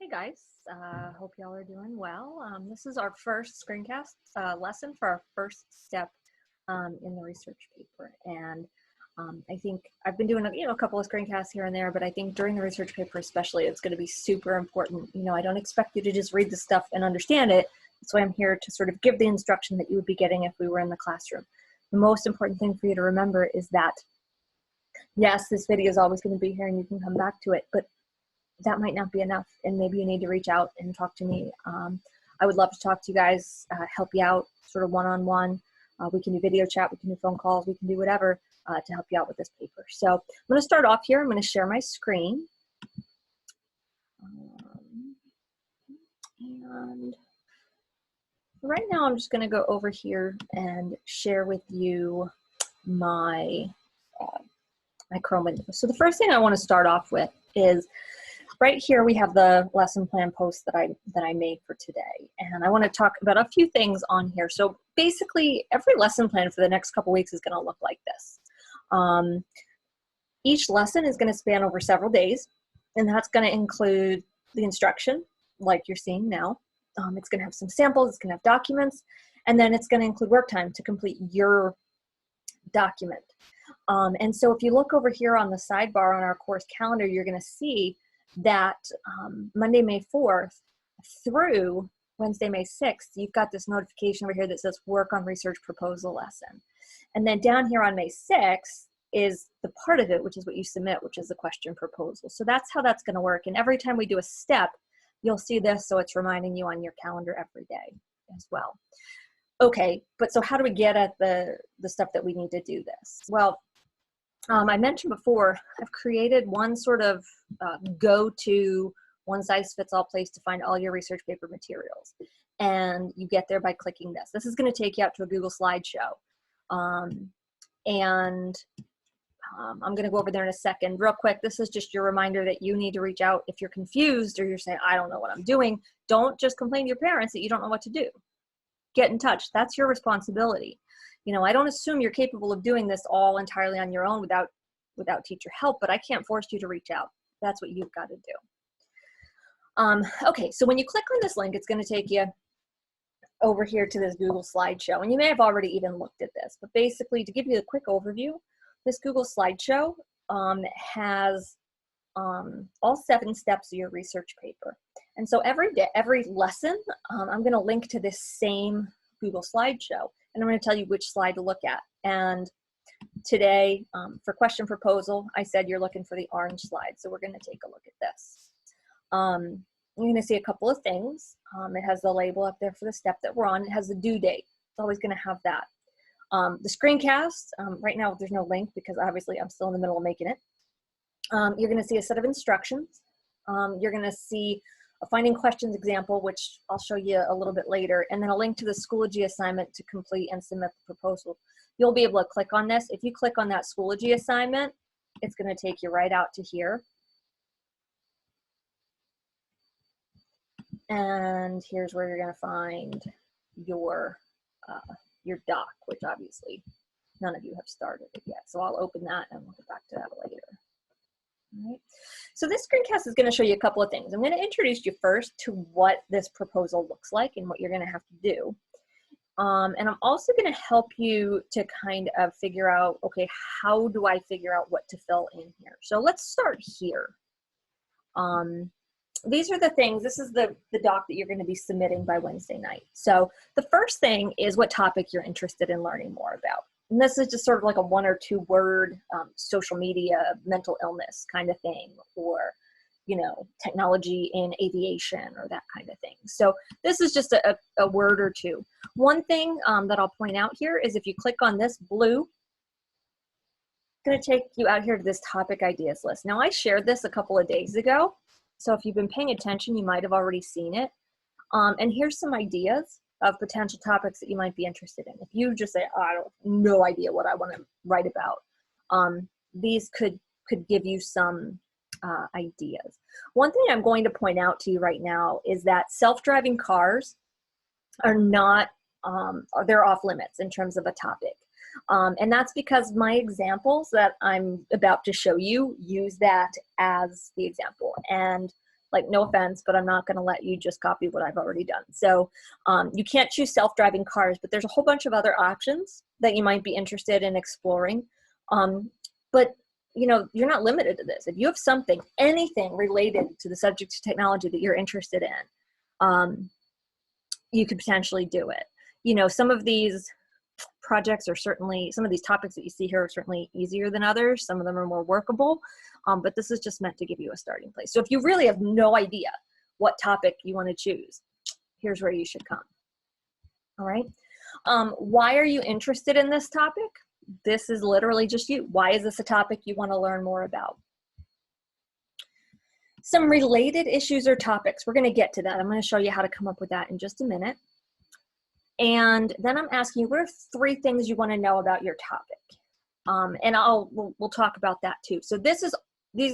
Hey guys, hope y'all are doing well. This is our first screencast lesson for our first step in the research paper. And I think I've been doing a couple of screencasts here and there, but I think during the research paper especially, it's going to be super important. I don't expect you to just read the stuff and understand it. That's why I'm here to sort of give the instruction that you would be getting if we were in the classroom. The most important thing for you to remember is that, yes, this video is always going to be here and you can come back to it, but that might not be enough, and maybe you need to reach out and talk to me. I would love to talk to you guys, help you out sort of one-on-one. We can do video chat, we can do phone calls, we can do whatever to help you out with this paper. So I'm going to start off here. I'm going to share my screen. And right now I'm just going to go over here and share with you my, my Chrome window. So the first thing I want to start off with is right here we have the lesson plan post that I made for today, and I want to talk about a few things on here. So basically, every lesson plan for the next couple weeks is going to look like this. Each lesson is going to span over several days, and that's going to include the instruction, like you're seeing now. It's going to have some samples, it's going to have documents, and then it's going to include work time to complete your document. And so if you look over here on the sidebar on our course calendar, you're going to see that Monday, May 4th through Wednesday, May 6th, you've got this notification over here that says work on research proposal lesson. And then down here on May 6th is the part of it, which is what you submit, which is the question proposal. So that's how that's going to work. And every time we do a step, you'll see this, so it's reminding you on your calendar every day as well. Okay, but so how do we get at the stuff that we need to do this? Well, I mentioned before, I've created one sort of go-to one-size-fits-all place to find all your research paper materials. And you get there by clicking this. This is going to take you out to a Google slideshow. I'm going to go over there in a second. Real quick, this is just your reminder that you need to reach out if you're confused or you're saying, I don't know what I'm doing. Don't just complain to your parents that you don't know what to do. Get in touch. That's your responsibility. I don't assume you're capable of doing this all entirely on your own without teacher help, but I can't force you to reach out. That's what you've got to do. Okay, so when you click on this link, it's going to take you over here to this Google slideshow. And you may have already even looked at this, but basically to give you a quick overview, this Google slideshow has all 7 steps of your research paper. And so every day, every lesson, I'm going to link to this same Google slideshow. And I'm going to tell you which slide to look at. And today, for question proposal, I said you're looking for the orange slide. So we're going to take a look at this. You're going to see a couple of things. It has the label up there for the step that we're on. It has the due date. It's always going to have that. The screencast, right now there's no link because obviously I'm still in the middle of making it. You're going to see a set of instructions. You're going to see a finding questions example, which I'll show you a little bit later, and then a link to the Schoology assignment to complete and submit the proposal. You'll be able to click on this. If you click on that Schoology assignment, it's going to take you right out to here. And here's where you're going to find your doc, which obviously none of you have started it yet. So I'll open that and we'll get back to that later. All right. So this screencast is going to show you a couple of things. I'm going to introduce you first to what this proposal looks like and what you're going to have to do. And I'm also going to help you to kind of figure out, okay, how do I figure out what to fill in here? So let's start here. These are the things, this is the doc that you're going to be submitting by Wednesday night. So the first thing is what topic you're interested in learning more about. And this is just sort of like a 1 or 2 word social media, mental illness kind of thing, or, technology in aviation or that kind of thing. So this is just a word or 2. One thing that I'll point out here is if you click on this blue, it's going to take you out here to this topic ideas list. Now I shared this a couple of days ago. So if you've been paying attention, you might have already seen it. And here's some ideas of potential topics that you might be interested in. If you just say, oh, I have no idea what I want to write about, these could give you some ideas. One thing I'm going to point out to you right now is that self-driving cars are not, they're off limits in terms of a topic. And that's because my examples that I'm about to show you use that as the example. And Like, no offense, but I'm not going to let you just copy what I've already done. So you can't choose self-driving cars, but there's a whole bunch of other options that you might be interested in exploring. But you know, you're not limited to this. If you have something, anything related to the subject of technology that you're interested in, you could potentially do it. You know, some of these projects are certainly, some of these topics that you see here are certainly easier than others. Some of them are more workable, but this is just meant to give you a starting place. So if you really have no idea what topic you want to choose, here's where you should come. All right. Why are you interested in this topic? This is literally just you. Why is this a topic you want to learn more about? Some related issues or topics. We're going to get to that. I'm going to show you how to come up with that in just a minute. And then I'm asking you, what are 3 things you want to know about your topic? And we'll talk about that too. So these are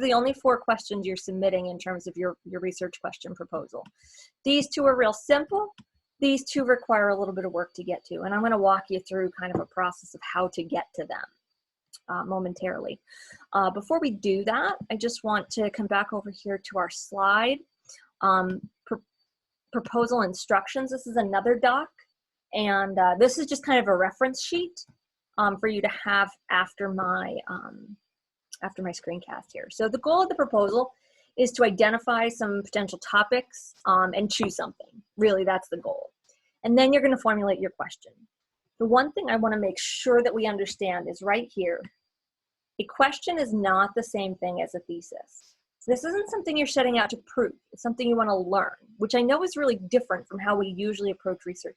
the only 4 questions you're submitting in terms of your research question proposal. These 2 are real simple. These 2 require a little bit of work to get to, and I'm going to walk you through kind of a process of how to get to them momentarily. Before we do that, I just want to come back over here to our slide. Proposal instructions. This is another doc, and this is just kind of a reference sheet for you to have after my screencast here. So the goal of the proposal is to identify some potential topics and choose something. Really, that's the goal. And then you're going to formulate your question. The one thing I want to make sure that we understand is right here, a question is not the same thing as a thesis. This isn't something you're setting out to prove. It's something you want to learn, which I know is really different from how we usually approach research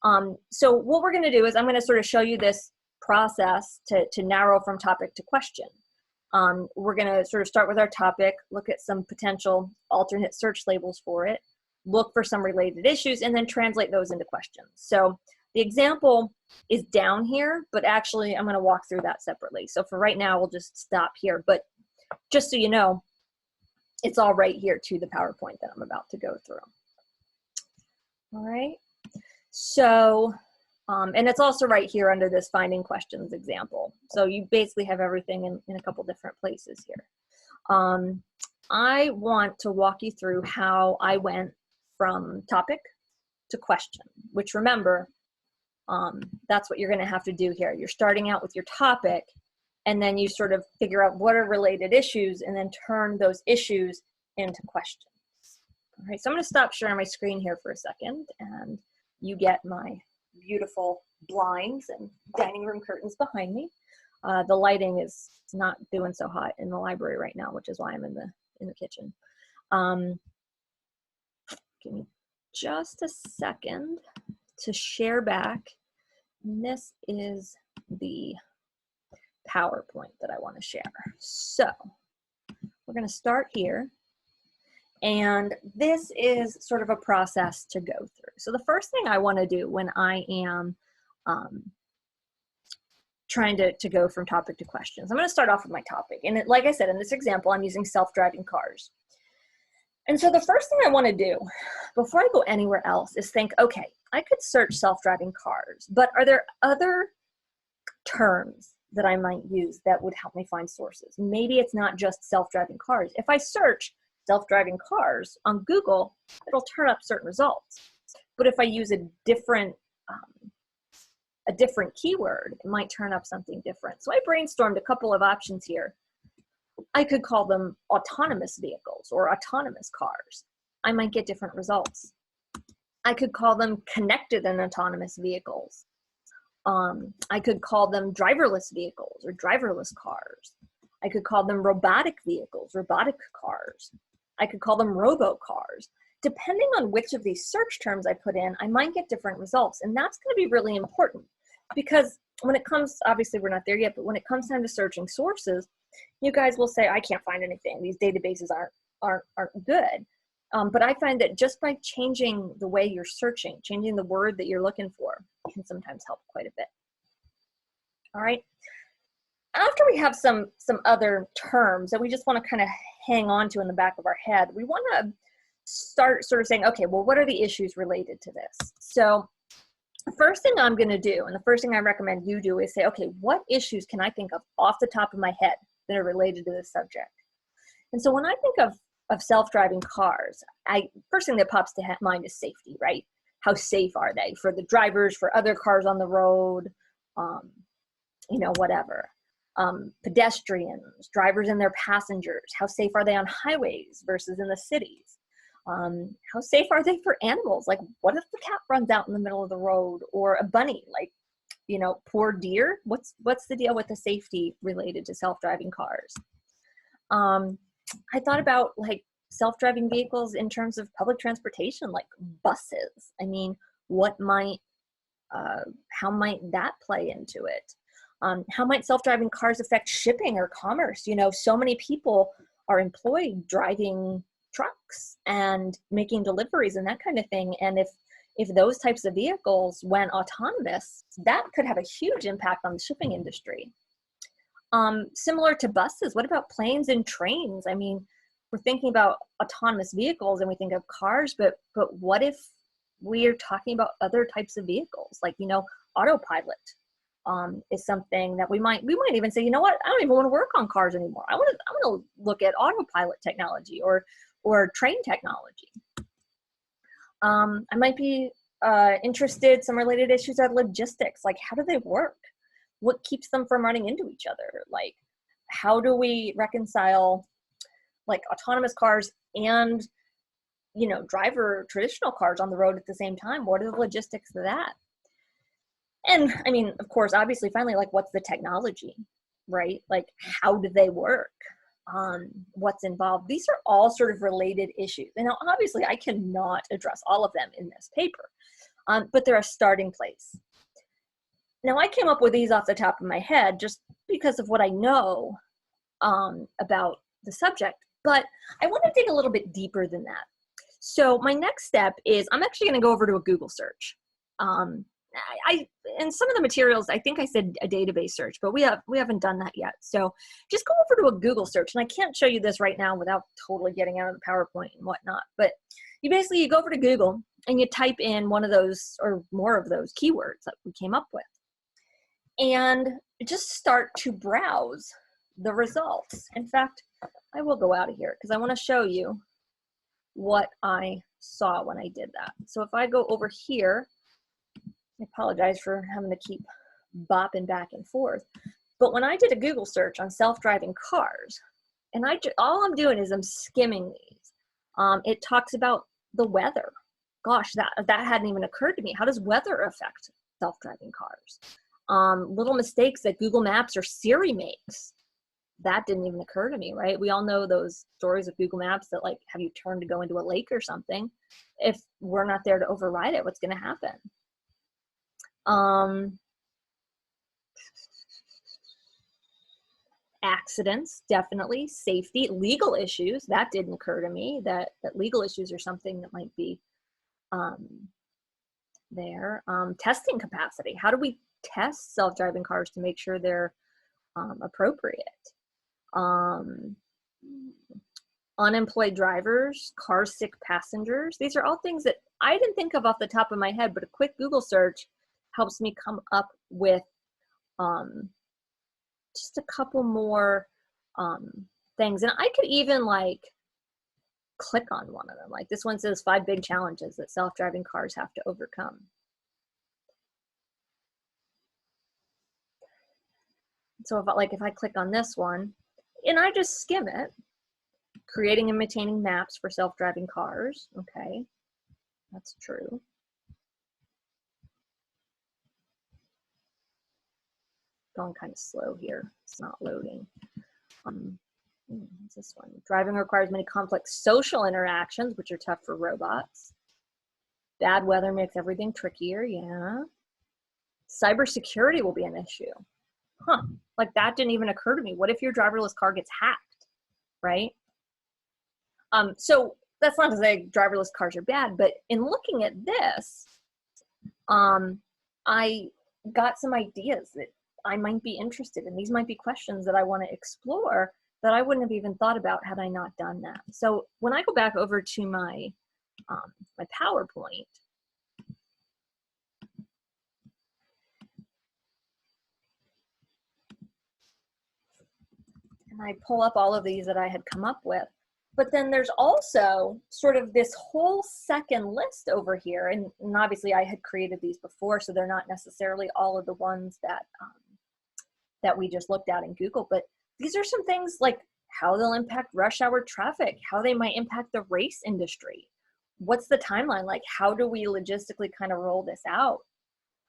papers. So what we're going to do is I'm going to sort of show you this process to narrow from topic to question. We're going to sort of start with our topic, look at some potential alternate search labels for it, look for some related issues, and then translate those into questions. So the example is down here, but actually I'm going to walk through that separately. So for right now, we'll just stop here. But just so you know, it's all right here to the PowerPoint that I'm about to go through. All right. So, and it's also right here under this finding questions example. So you basically have everything in a couple different places here. I want to walk you through how I went from topic to question, which remember, that's what you're going to have to do here. You're starting out with your topic, and then you sort of figure out what are related issues and then turn those issues into questions. All right, so I'm going to stop sharing my screen here for a second, and you get my beautiful blinds and dining room curtains behind me. The lighting is not doing so hot in the library right now, which is why I'm in the kitchen. Give me just a second to share back. And this is the PowerPoint that I want to share. So we're going to start here. And this is sort of a process to go through. So the first thing I want to do when I am trying to go from topic to questions, I'm going to start off with my topic. And like I said, in this example, I'm using self-driving cars. And so the first thing I want to do before I go anywhere else is think, okay, I could search self-driving cars, but are there other terms that I might use that would help me find sources? Maybe it's not just self-driving cars. If I search self-driving cars on Google, it'll turn up certain results. But if I use a different keyword, it might turn up something different. So I brainstormed a couple of options here. I could call them autonomous vehicles or autonomous cars. I might get different results. I could call them connected and autonomous vehicles. I could call them driverless vehicles or driverless cars. I could call them robotic vehicles, robotic cars. I could call them robo cars. Depending on which of these search terms I put in, I might get different results. And that's going to be really important because when it comes, obviously we're not there yet, but when it comes time to searching sources, you guys will say, I can't find anything. These databases aren't good. But I find that just by changing the way you're searching, changing the word that you're looking for, can sometimes help quite a bit. All right. After we have some other terms that we just want to kind of hang on to in the back of our head, we want to start sort of saying, okay, well, what are the issues related to this? So the first thing I'm going to do, and the first thing I recommend you do, is say, okay, what issues can I think of off the top of my head that are related to this subject? And so when I think of of self-driving cars, first thing that pops to mind is safety, right? How safe are they for the drivers, for other cars on the road, whatever. Pedestrians, drivers and their passengers, how safe are they on highways versus in the cities? How safe are they for animals? Like, what if the cat runs out in the middle of the road, or a bunny, like, poor deer? What's the deal with the safety related to self-driving cars? I thought about like self-driving vehicles in terms of public transportation, like buses. I mean, how might that play into it? How might self-driving cars affect shipping or commerce? So many people are employed driving trucks and making deliveries and that kind of thing. And if those types of vehicles went autonomous, that could have a huge impact on the shipping industry. Similar to buses, what about planes and trains? I mean, we're thinking about autonomous vehicles and we think of cars, but what if we're talking about other types of vehicles? Like, autopilot is something that we might even say, you know what, I don't even want to work on cars anymore. I want to look at autopilot technology or train technology. I might be interested, some related issues are logistics, like how do they work? What keeps them from running into each other? Like, how do we reconcile like autonomous cars and, traditional cars on the road at the same time? What are the logistics of that? And I mean, of course, obviously, finally, like, what's the technology, right? Like, how do they work? What's involved? These are all sort of related issues. And now, obviously, I cannot address all of them in this paper, but they're a starting place. Now, I came up with these off the top of my head just because of what I know about the subject, but I want to dig a little bit deeper than that. So my next step is I'm actually going to go over to a Google search. In some of the materials, I think I said a database search, but we haven't done that yet. So just go over to a Google search, and I can't show you this right now without totally getting out of the PowerPoint and whatnot. But you go over to Google and you type in one of those or more of those keywords that we came up with, and just start to browse the results. In fact, I will go out of here because I want to show you what I saw when I did that. So if I go over here, I apologize for having to keep bopping back and forth, but when I did a Google search on self-driving cars, and all I'm doing is I'm skimming these. It talks about the weather. Gosh, that hadn't even occurred to me. How does weather affect self-driving cars? Little mistakes that Google Maps or Siri makes. That didn't even occur to me, right? We all know those stories of Google Maps that like have you turn to go into a lake or something. If we're not there to override it, what's going to happen? Accidents, definitely. Safety, legal issues, that didn't occur to me, that legal issues are something that might be there. Testing capacity, how do we test self-driving cars to make sure they're appropriate? Unemployed drivers, car sick passengers, these are all things that I didn't think of off the top of my head, but a quick Google search helps me come up with just a couple more things. And I could even like click on one of them. Like this one says 5 big challenges that self-driving cars have to overcome. So if I click on this one and I just skim it, creating and maintaining maps for self-driving cars. Okay, that's true. Going kind of slow here. It's not loading. What's this one? Driving requires many complex social interactions, which are tough for robots. Bad weather makes everything trickier. Yeah. Cybersecurity will be an issue. Huh. Like that didn't even occur to me. What if your driverless car gets hacked, right? So that's not to say driverless cars are bad, but in looking at this, I got some ideas that I might be interested in. These might be questions that I want to explore that I wouldn't have even thought about had I not done that. So when I go back over to my my PowerPoint, and I pull up all of these that I had come up with, But then there's also sort of this whole second list over here. And obviously I had created these before, so they're not necessarily all of the ones that, that we just looked at in Google. But these are some things like how they'll impact rush hour traffic, how they might impact the race industry. What's the timeline? Like, how do we logistically kind of roll this out?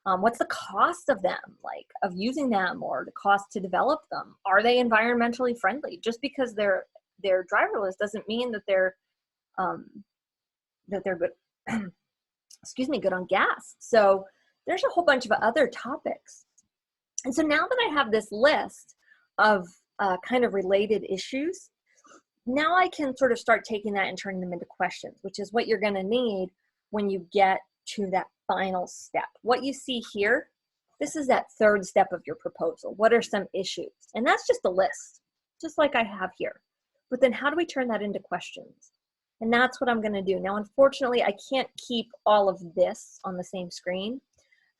What's the cost of them, like of using them, or the cost to develop them? Are they environmentally friendly? Just because they're driverless doesn't mean that they're good, excuse me, good on gas. So there's a whole bunch of other topics. And so now that I have this list of kind of related issues, now I can sort of start taking that and turning them into questions, which is what you're going to need when you get to that final step. What you see here, this is that third step of your proposal. What are some issues? And that's just a list, just like I have here. But then how do we turn that into questions? And that's what I'm going to do. Now, unfortunately, I can't keep all of this on the same screen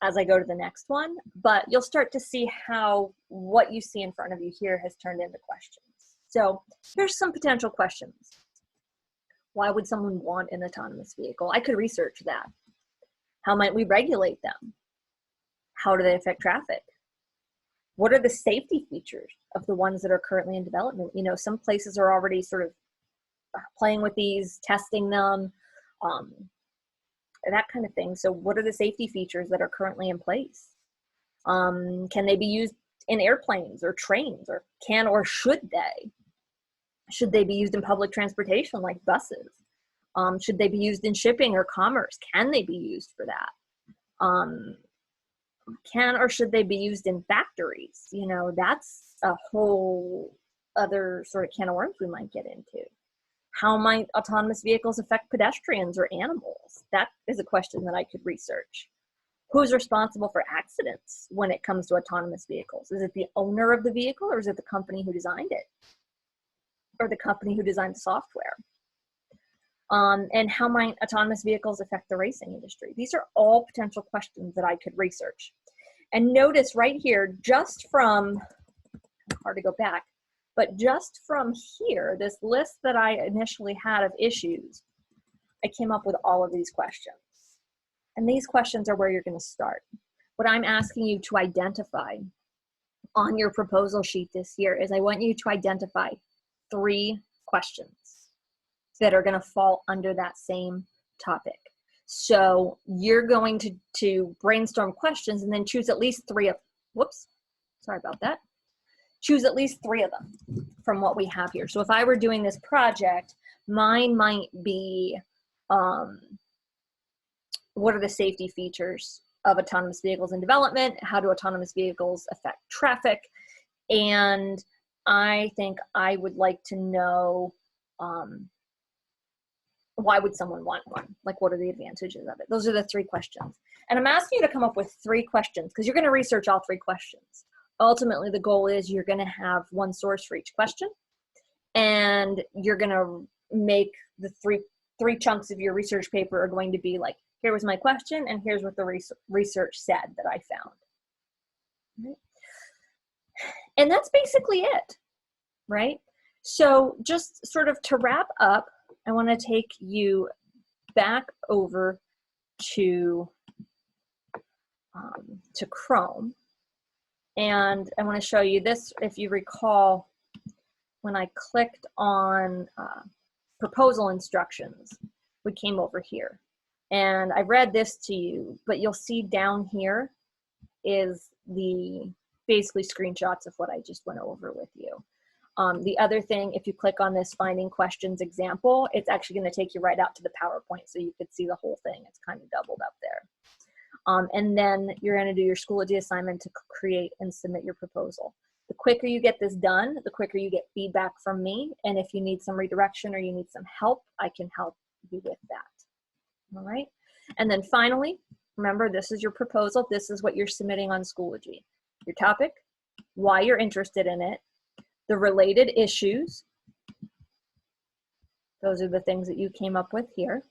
as I go to the next one, but you'll start to see how what you see in front of you here has turned into questions. So here's some potential questions. Why would someone want an autonomous vehicle? I could research that. How might we regulate them? How do they affect traffic? What are the safety features of the ones that are currently in development? You know, some places are already sort of playing with these, testing them, that kind of thing. So what are the safety features that are currently in place? Can they be used in airplanes or trains, or can or should they? Should they be used in public transportation like buses? Should they be used in shipping or commerce? Can they be used for that? Can or should they be used in factories? You know, that's a whole other sort of can of worms we might get into. How might autonomous vehicles affect pedestrians or animals? That is a question that I could research. Who's responsible for accidents when it comes to autonomous vehicles? Is it the owner of the vehicle, or is it the company who designed it? Or the company who designed the software? And how might autonomous vehicles affect the racing industry? These are all potential questions that I could research. And notice right here, just from, hard to go back, but just from here, this list that I initially had of issues, I came up with all of these questions. And these questions are where you're going to start. What I'm asking you to identify on your proposal sheet this year is I want you to identify 3 questions that are going to fall under that same topic. So you're going to brainstorm questions and then choose at least 3 of, whoops, sorry about that. Choose at least 3 of them from what we have here. So if I were doing this project, mine might be, what are the safety features of autonomous vehicles in development? How do autonomous vehicles affect traffic? And I think I would like to know, why would someone want one? Like, what are the advantages of it? Those are the 3 questions. And I'm asking you to come up with 3 questions because you're going to research all 3 questions. Ultimately, the goal is you're going to have one source for each question, and you're going to make the three chunks of your research paper are going to be like, here was my question, and here's what the research said that I found. Right? And that's basically it, right? So just sort of to wrap up, I want to take you back over to Chrome. And I want to show you this. If you recall, when I clicked on proposal instructions, we came over here. And I read this to you, but you'll see down here is the basically screenshots of what I just went over with you. The other thing, if you click on this finding questions example, it's actually going to take you right out to the PowerPoint so you could see the whole thing. It's kind of doubled up there. And then you're going to do your Schoology assignment to create and submit your proposal. The quicker you get this done, the quicker you get feedback from me. And if you need some redirection or you need some help, I can help you with that. All right. And then finally, remember, this is your proposal. This is what you're submitting on Schoology. Your topic, why you're interested in it, the related issues. Those are the things that you came up with here.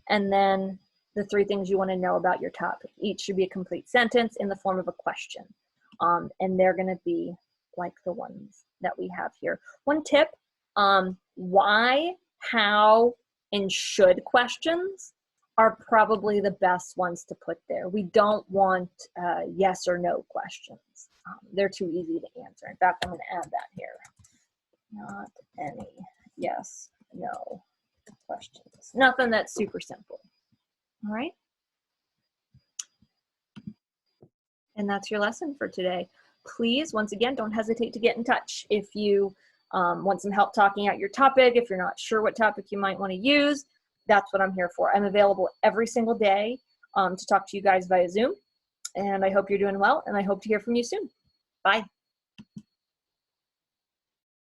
And then the 3 things you want to know about your topic. Each should be a complete sentence in the form of a question. And they're going to be like the ones that we have here. One tip, why, how, and should questions are probably the best ones to put there. We don't want yes or no questions. They're too easy to answer. In fact, I'm going to add that here. Not any yes, no questions. Nothing that's super simple. All right. And that's your lesson for today. Please, once again, don't hesitate to get in touch. If you want some help talking out your topic, if you're not sure what topic you might want to use, that's what I'm here for. I'm available every single day to talk to you guys via Zoom. And I hope you're doing well, and I hope to hear from you soon. Bye.